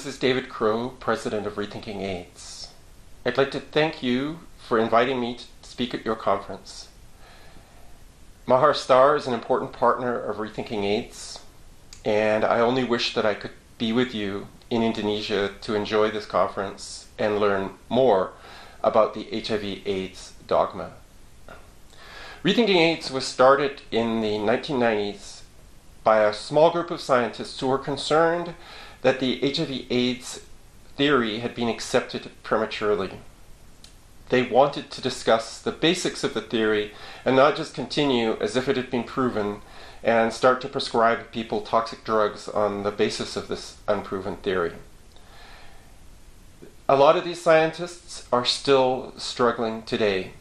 this is David Crowe, President of Rethinking AIDS. I'd like to thank you for inviting me to speak at your conference. MAHA STAR is an important partner of Rethinking AIDS, and I only wish that I could be with you in Indonesia to enjoy this conference and learn more about the HIV/AIDS dogma. Rethinking AIDS was started in the 1990s by a small group of scientists who were concerned that the HIV/AIDS theory had been accepted prematurely. They wanted to discuss the basics of the theory and not just continue as if it had been proven and start to prescribe people toxic drugs on the basis of this unproven theory. A lot of these scientists are still struggling today,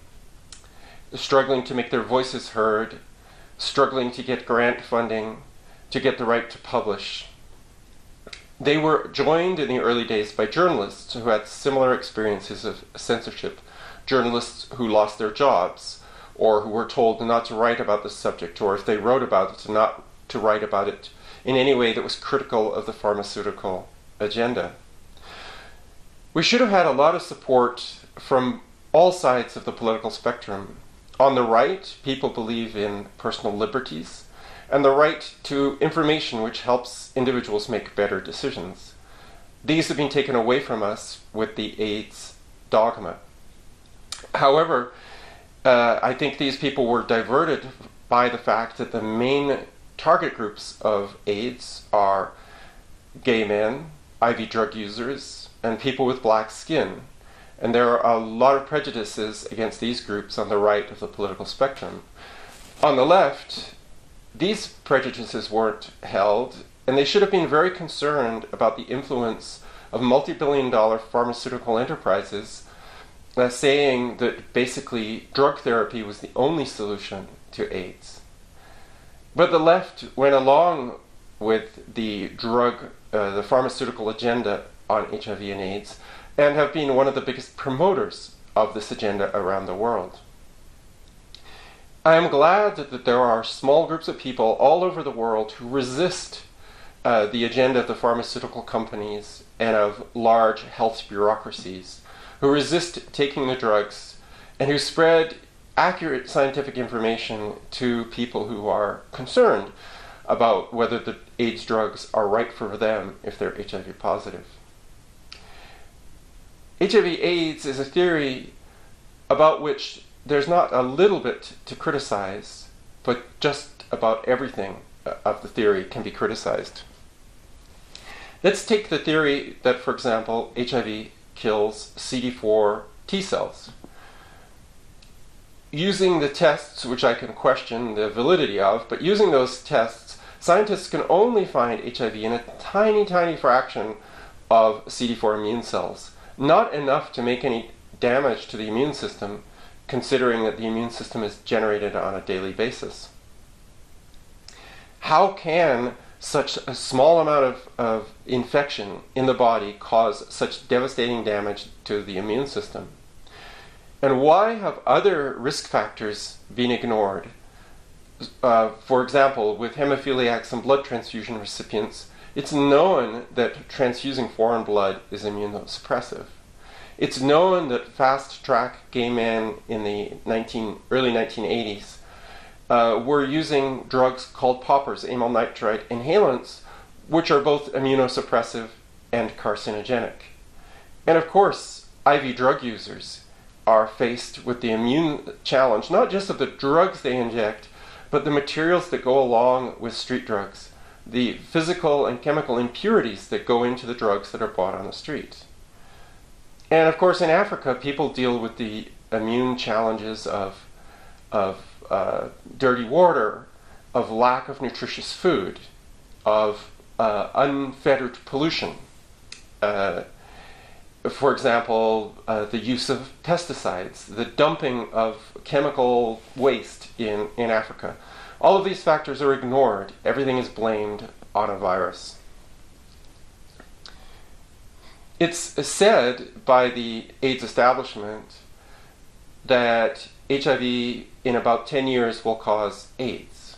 struggling to make their voices heard, struggling to get grant funding, to get the right to publish. They were joined in the early days by journalists who had similar experiences of censorship, journalists who lost their jobs, or who were told not to write about the subject, or if they wrote about it, not to write about it in any way that was critical of the pharmaceutical agenda. We should have had a lot of support from all sides of the political spectrum. On the right, people believe in personal liberties and the right to information which helps individuals make better decisions. These have been taken away from us with the AIDS dogma. However, I think these people were diverted by the fact that the main target groups of AIDS are gay men, IV drug users, and people with black skin. And there are a lot of prejudices against these groups on the right of the political spectrum. On the left, these prejudices weren't held, and they should have been very concerned about the influence of multi-billion-dollar pharmaceutical enterprises saying that basically drug therapy was the only solution to AIDS. But the left went along with the the pharmaceutical agenda on HIV and AIDS, and have been one of the biggest promoters of this agenda around the world. I am glad that there are small groups of people all over the world who resist the agenda of the pharmaceutical companies and of large health bureaucracies, who resist taking the drugs and who spread accurate scientific information to people who are concerned about whether the AIDS drugs are right for them if they're HIV positive. HIV/AIDS is a theory about which there's not a little bit to criticize, but just about everything of the theory can be criticized. Let's take the theory that, for example, HIV kills CD4 T cells. Using the tests, which I can question the validity of, but using those tests, scientists can only find HIV in a tiny, tiny fraction of CD4 immune cells. Not enough to make any damage to the immune system, considering that the immune system is generated on a daily basis. How can such a small amount of infection in the body cause such devastating damage to the immune system? And why have other risk factors been ignored? For example, with hemophiliacs and blood transfusion recipients, it's known that transfusing foreign blood is immunosuppressive. It's known that fast-track gay men in the early 1980s were using drugs called poppers, amyl nitrite inhalants, which are both immunosuppressive and carcinogenic. And of course, IV drug users are faced with the immune challenge, not just of the drugs they inject, but the materials that go along with street drugs, the physical and chemical impurities that go into the drugs that are bought on the street. And of course, in Africa, people deal with the immune challenges of dirty water, of lack of nutritious food, of unfettered pollution. For example, the use of pesticides, the dumping of chemical waste in Africa. All of these factors are ignored. Everything is blamed on a virus. It's said by the AIDS establishment that HIV in about 10 years will cause AIDS.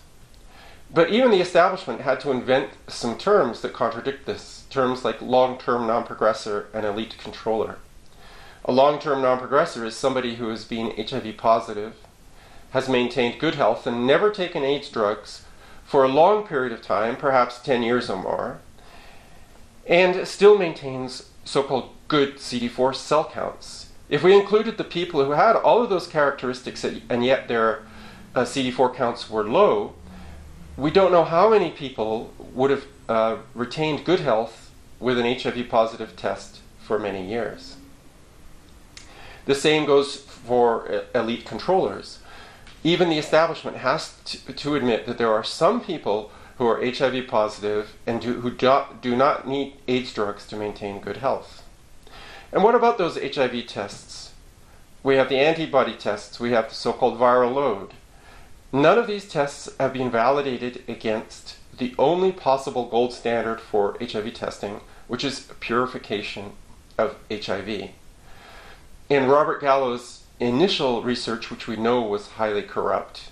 But even the establishment had to invent some terms that contradict this, terms like long-term non-progressor and elite controller. A long-term non-progressor is somebody who has been HIV positive, has maintained good health, and never taken AIDS drugs for a long period of time, perhaps 10 years or more, and still maintains so-called good CD4 cell counts. If we included the people who had all of those characteristics and yet their CD4 counts were low, we don't know how many people would have retained good health with an HIV positive test for many years. The same goes for elite controllers. Even the establishment has to admit that there are some people who are HIV positive and who do not need AIDS drugs to maintain good health. And what about those HIV tests? We have the antibody tests, we have the so-called viral load. None of these tests have been validated against the only possible gold standard for HIV testing, which is purification of HIV. In Robert Gallow's initial research, which we know was highly corrupt,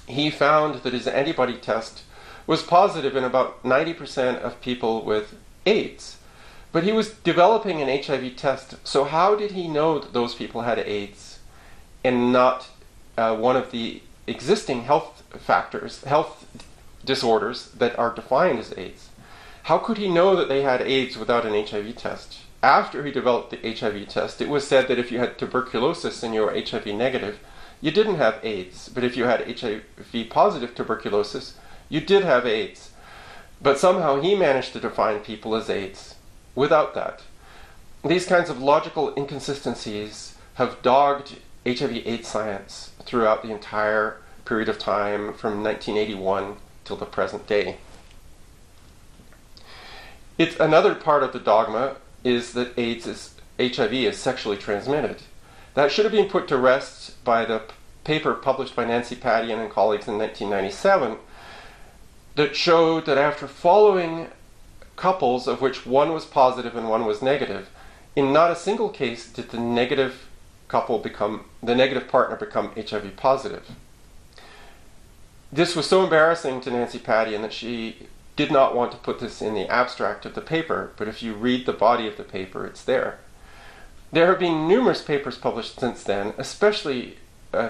he found that his antibody test was positive in about 90% of people with AIDS. But he was developing an HIV test, so how did he know that those people had AIDS and not one of the existing health factors, health disorders that are defined as AIDS? How could he know that they had AIDS without an HIV test? After he developed the HIV test, it was said that if you had tuberculosis and you were HIV negative, you didn't have AIDS. But if you had HIV positive tuberculosis, you did have AIDS. But somehow he managed to define people as AIDS without that. These kinds of logical inconsistencies have dogged HIV/AIDS science throughout the entire period of time from 1981 till the present day. It's another part of the dogma is that HIV is sexually transmitted. That should have been put to rest by the paper published by Nancy Padian and colleagues in 1997 that showed that after following couples of which one was positive and one was negative, in not a single case did the negative partner become HIV positive. This was so embarrassing to Nancy Padian that she did not want to put this in the abstract of the paper, but if you read the body of the paper, it's there. There have been numerous papers published since then, especially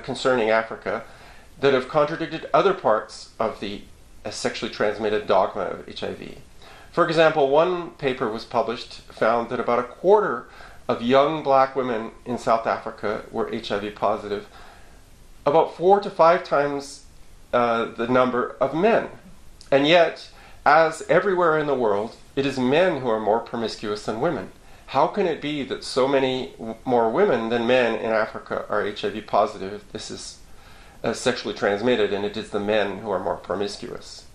concerning Africa, that have contradicted other parts of the sexually transmitted dogma of HIV. For example, one paper was published, found that about a quarter of young black women in South Africa were HIV positive, about 4 to 5 times the number of men. And yet, as everywhere in the world, it is men who are more promiscuous than women. How can it be that so many more women than men in Africa are HIV positive? This is sexually transmitted, and it is the men who are more promiscuous.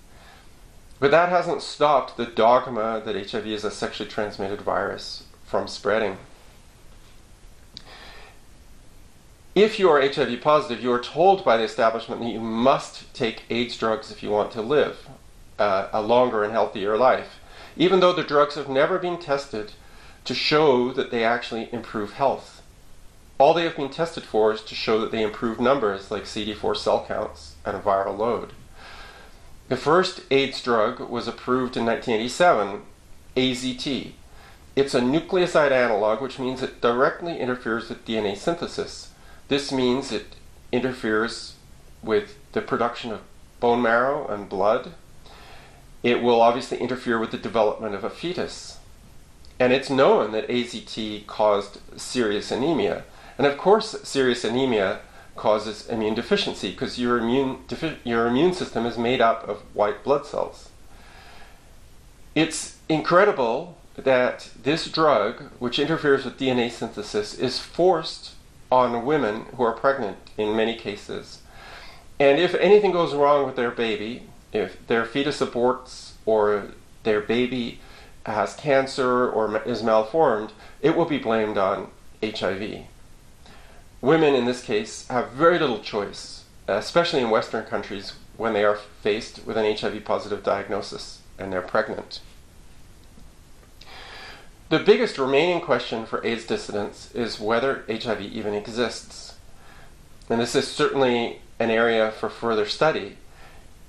But that hasn't stopped the dogma that HIV is a sexually transmitted virus from spreading. If you are HIV positive, you are told by the establishment that you must take AIDS drugs if you want to live a longer and healthier life, even though the drugs have never been tested to show that they actually improve health. All they have been tested for is to show that they improve numbers like CD4 cell counts and a viral load. The first AIDS drug was approved in 1987, AZT. It's a nucleoside analog, which means it directly interferes with DNA synthesis. This means it interferes with the production of bone marrow and blood. It will obviously interfere with the development of a fetus. And it's known that AZT caused serious anemia. And of course, serious anemia causes immune deficiency because your immune system is made up of white blood cells. It's incredible that this drug, which interferes with DNA synthesis, is forced on women who are pregnant in many cases. And if anything goes wrong with their baby, if their fetus aborts or their baby has cancer or is malformed, it will be blamed on HIV. Women in this case have very little choice, especially in Western countries when they are faced with an HIV positive diagnosis and they're pregnant. The biggest remaining question for AIDS dissidents is whether HIV even exists. And this is certainly an area for further study.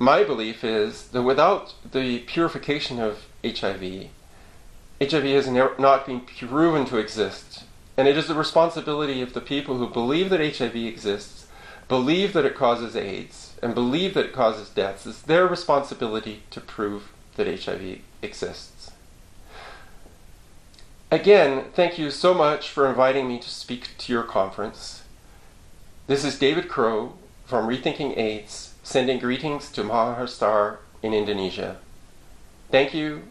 My belief is that without the purification of HIV, HIV has not been proven to exist. And it is the responsibility of the people who believe that HIV exists, believe that it causes AIDS, and believe that it causes deaths. It's their responsibility to prove that HIV exists. Again, thank you so much for inviting me to speak to your conference. This is David Crowe from Rethinking AIDS, sending greetings to MAHA STAR in Indonesia. Thank you.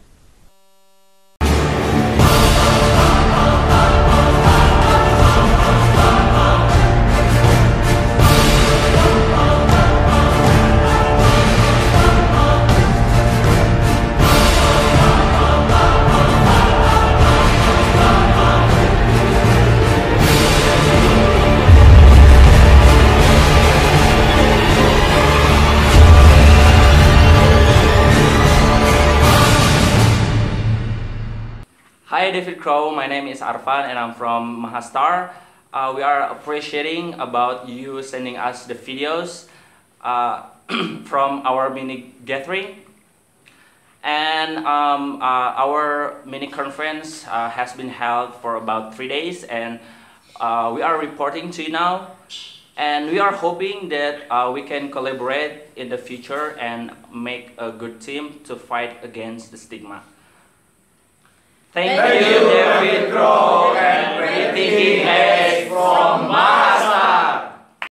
Hi, David Crowe. My name is Arfan and I'm from MAHA STAR. We are appreciating about you sending us the videos from our mini gathering. And our mini conference has been held for about 3 days, and we are reporting to you now. And we are hoping that we can collaborate in the future and make a good team to fight against the stigma. Thank you, David Crowe and Rethinking AIDS from MAHA.